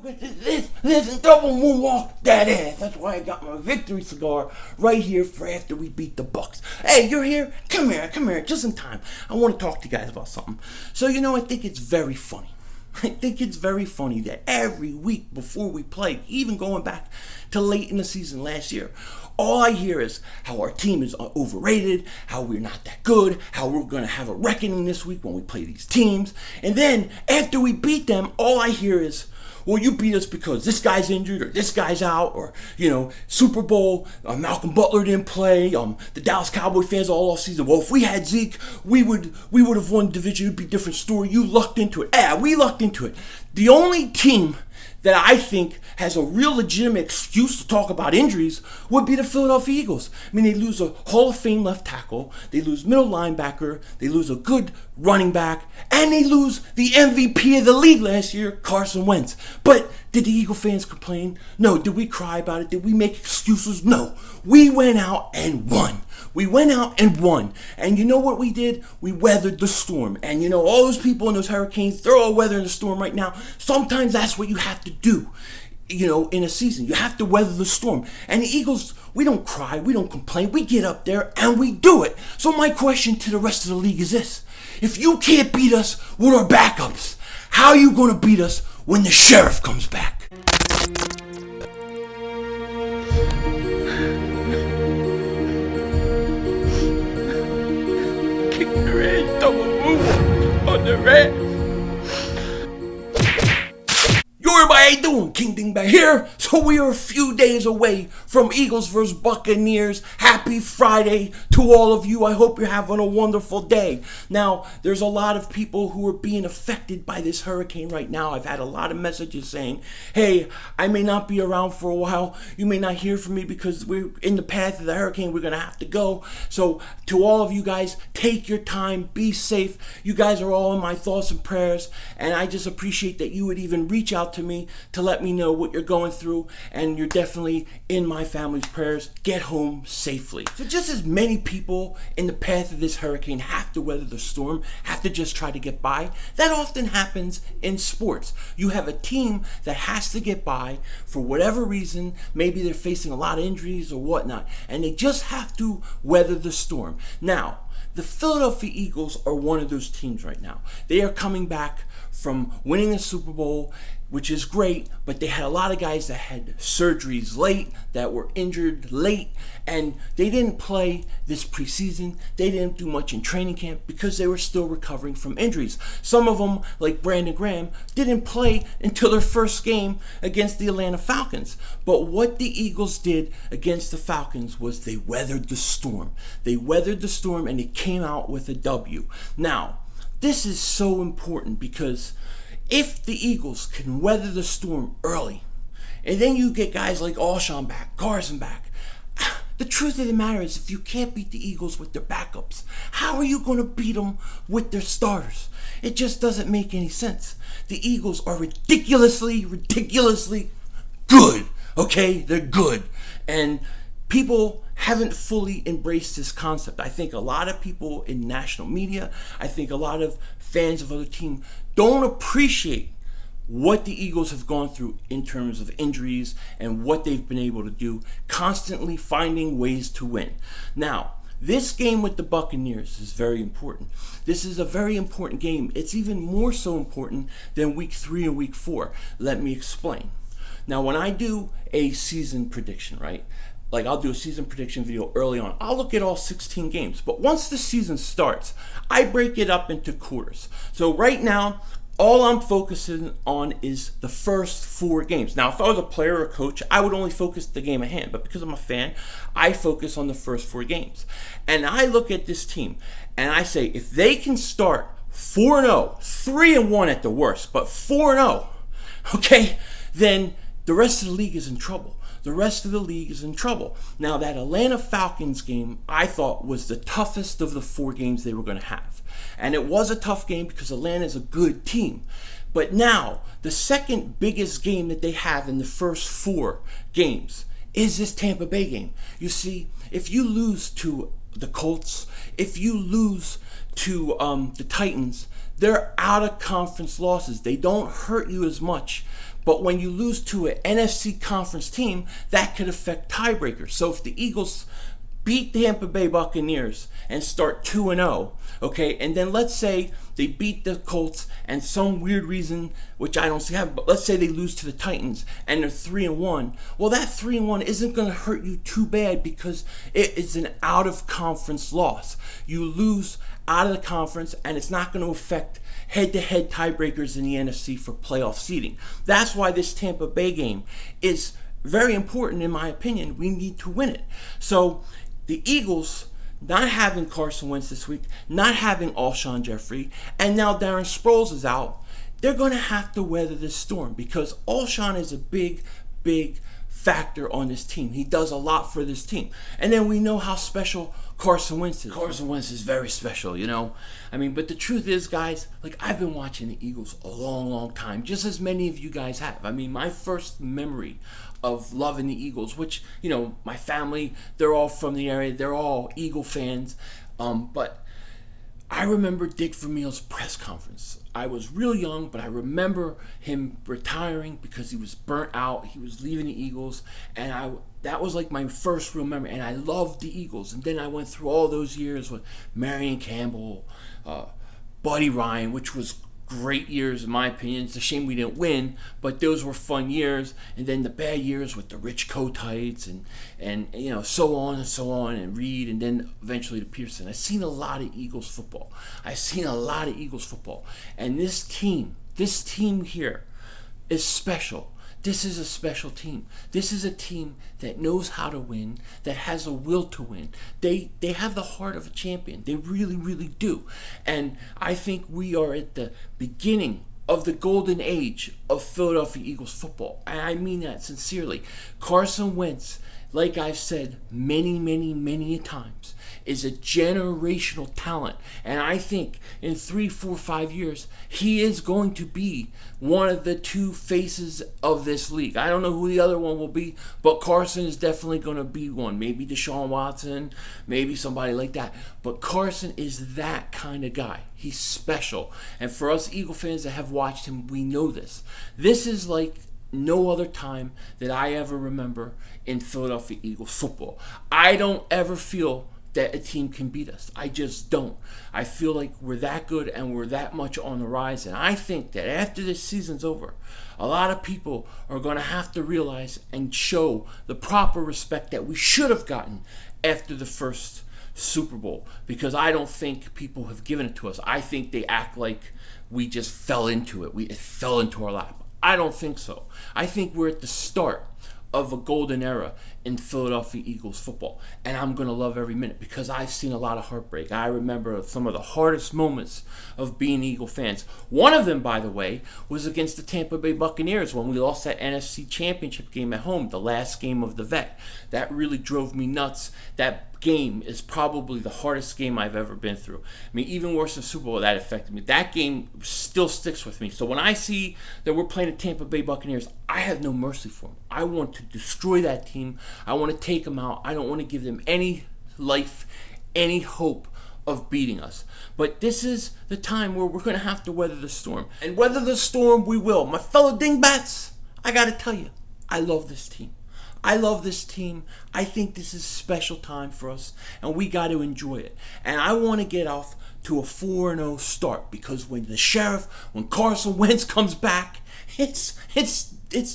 This double moonwalk that ass. That's why I got my victory cigar right here for after we beat the Bucks. Hey, you're here? Come here, just in time. I want to talk to you guys about something. So, I think it's very funny. I think it's very funny that every week before we play, even going back to late in the season last year, all I hear is how our team is overrated, how we're not that good, how we're going to have a reckoning this week when we play these teams. And then after we beat them, all I hear is, well, you beat us because this guy's injured or this guy's out or, Super Bowl, Malcolm Butler didn't play, the Dallas Cowboy fans all season. Well, if we had Zeke, we would have won the division. It would be a different story. You lucked into it. Yeah, we lucked into it. The only team that I think has a real legitimate excuse to talk about injuries would be the Philadelphia Eagles. I mean, they lose a Hall of Fame left tackle, they lose middle linebacker, they lose a good running back, and they lose the MVP of the league last year, Carson Wentz. But did the Eagle fans complain? No. Did we cry about it? Did we make excuses? No. We went out and won. And you know what we did? We weathered the storm. And all those people in those hurricanes, they're all weathering the storm right now. Sometimes that's what you have to do, in a season. You have to weather the storm. And the Eagles, we don't cry, we don't complain. We get up there and we do it. So my question to the rest of the league is this. If you can't beat us with our backups, how are you going to beat us when the sheriff comes back? Double move on the red. Yo, everybody, how you doing? King Dingbat here. So we are a few days away from Eagles vs. Buccaneers. Happy Friday to all of you. I hope you're having a wonderful day. Now, there's a lot of people who are being affected by this hurricane right now. I've had a lot of messages saying, hey, I may not be around for a while. You may not hear from me because we're in the path of the hurricane. We're going to have to go. So to all of you guys, take your time. Be safe. You guys are all in my thoughts and prayers. And I just appreciate that you would even reach out to me to let me know what you're going through, and you're definitely in my family's prayers. Get home safely. So just as many people in the path of this hurricane have to weather the storm, have to just try to get by, that often happens in sports. You have a team that has to get by for whatever reason. Maybe they're facing a lot of injuries or whatnot, and they just have to weather the storm. Now, the Philadelphia Eagles are one of those teams right now. They are coming back from winning the Super Bowl, which is great, but they had a lot of guys that had surgeries late, that were injured late, and they didn't play this preseason. They didn't do much in training camp because they were still recovering from injuries. Some of them, like Brandon Graham, didn't play until their first game against the Atlanta Falcons. But what the Eagles did against the Falcons was they weathered the storm. They weathered the storm and they came out with a W. Now, this is so important because if the Eagles can weather the storm early, and then you get guys like Alshon back, Carson back, the truth of the matter is if you can't beat the Eagles with their backups, how are you going to beat them with their starters? It just doesn't make any sense. The Eagles are ridiculously good, okay? They're good. And people haven't fully embraced this concept. I think a lot of people in national media, I think a lot of fans of other teams don't appreciate what the Eagles have gone through in terms of injuries and what they've been able to do, constantly finding ways to win. Now, this game with the Buccaneers is very important. This is a very important game. It's even more so important than week 3 and week 4. Let me explain. Now, when I do a season prediction, right? Like I'll do a season prediction video early on. I'll look at all 16 games. But once the season starts, I break it up into quarters. So right now, all I'm focusing on is the first 4 games. Now, if I was a player or a coach, I would only focus the game at hand. But because I'm a fan, I focus on the first 4 games. And I look at this team and I say, if they can start 4-0, 3-1 at the worst, but 4-0, okay, then the rest of the league is in trouble. The rest of the league is in trouble. Now, that Atlanta Falcons game, I thought, was the toughest of the 4 games they were going to have. And it was a tough game because Atlanta is a good team. But now, the second biggest game that they have in the first 4 games is this Tampa Bay game. You see, if you lose to the Colts, if you lose to the Titans, they're out of conference losses. They don't hurt you as much. But when you lose to an NFC conference team, that could affect tiebreakers. So if the Eagles beat the Tampa Bay Buccaneers and start 2-0, okay, and then let's say they beat the Colts and some weird reason, which I don't see happening, but let's say they lose to the Titans and they're 3-1. Well, that 3-1 isn't going to hurt you too bad because it is an out of conference loss. You lose out of the conference and it's not going to affect head-to-head tiebreakers in the NFC for playoff seeding. That's why this Tampa Bay game is very important in my opinion. We need to win it. So the Eagles not having Carson Wentz this week, not having Alshon Jeffrey, and now Darren Sproles is out, they're going to have to weather this storm because Alshon is a big factor on this team. He does a lot for this team. And then we know how special Carson Wentz is. Carson Wentz is very special, you know. I mean, but the truth is, guys, like I've been watching the Eagles a long time, just as many of you guys have. I mean, my first memory of loving the Eagles, which, you know, my family, they're all from the area. They're all Eagle fans. But I remember Dick Vermeil's press conference. I was real young, but I remember him retiring because he was burnt out. He was leaving the Eagles, and that was like my first real memory. And I loved the Eagles. And then I went through all those years with Marion Campbell, Buddy Ryan, which was great years in my opinion. It's a shame we didn't win, but those were fun years. And then the bad years with the Rich Kotites and you know, so on and Reed, and then eventually to Pearson. I've seen a lot of Eagles football. And this team here is special. This is a special team. This is a team that knows how to win, that has a will to win. They have the heart of a champion. They really do. And I think we are at the beginning of the golden age of Philadelphia Eagles football. And I mean that sincerely. Carson Wentz, like I've said many times, is a generational talent. And I think in 3, 4, 5 years, he is going to be one of the two faces of this league. I don't know who the other one will be, but Carson is definitely going to be one. Maybe Deshaun Watson, maybe somebody like that. But Carson is that kind of guy. He's special. And for us Eagle fans that have watched him, we know this. This is like no other time that I ever remember in Philadelphia Eagles football. I don't ever feel that a team can beat us. I just don't. I feel like we're that good and we're that much on the rise. And I think that after this season's over, a lot of people are going to have to realize and show the proper respect that we should have gotten after the first Super Bowl. Because I don't think people have given it to us. I think they act like we just fell into it. It fell into our lap. I don't think so. I think we're at the start of a golden era in Philadelphia Eagles football. And I'm going to love every minute because I've seen a lot of heartbreak. I remember some of the hardest moments of being Eagle fans. One of them, by the way, was against the Tampa Bay Buccaneers when we lost that NFC Championship game at home, the last game of the vet. That really drove me nuts. That game is probably the hardest game I've ever been through. I mean, even worse than Super Bowl, that affected me. That game still sticks with me. So when I see that we're playing the Tampa Bay Buccaneers, I have no mercy for them. I want to destroy that team. I want to take them out. I don't want to give them any life, any hope of beating us. But this is the time where we're going to have to weather the storm. And weather the storm we will. My fellow dingbats, I got to tell you, I love this team. I love this team. I think this is a special time for us, and we got to enjoy it. And I want to get off to a 4-0 start because when Carson Wentz comes back, it's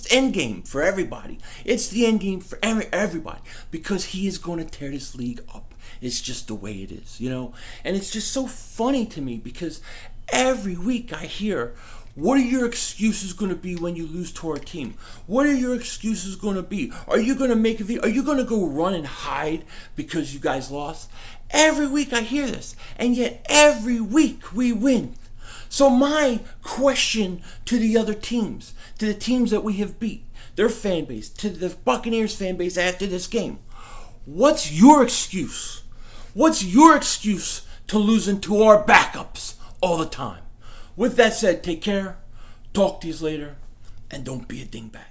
end game for everybody. It's the end game for everybody because he is going to tear this league up. It's just the way it is, you know? And it's just so funny to me because every week I hear, what are your excuses going to be when you lose to our team? What are your excuses going to be? Are you going to make a video? Are you going to go run and hide because you guys lost? Every week I hear this, and yet every week we win. So my question to the other teams, to the teams that we have beat, their fan base, to the Buccaneers fan base after this game, what's your excuse? What's your excuse to losing to our backups all the time? With that said, take care, talk to you later, and don't be a dingbat.